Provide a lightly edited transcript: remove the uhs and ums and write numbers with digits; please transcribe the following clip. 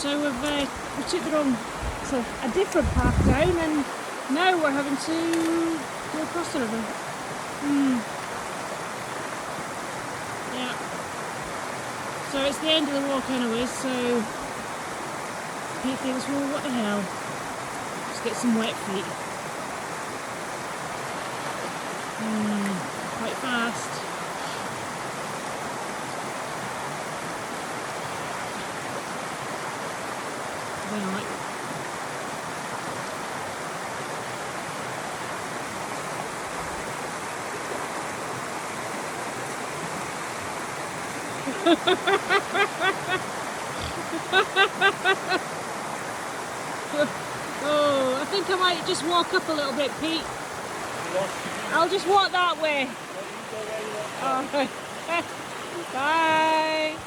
so we took the wrong, so a different path down, and now we're having to go across the river. Yeah. So it's the end of the walk anyways, so Pete thinks, well, what the hell? Just get some wet feet. Quite fast. Right. Oh, I think I might just walk up a little bit, Pete. I'll just walk that way. All right. Bye.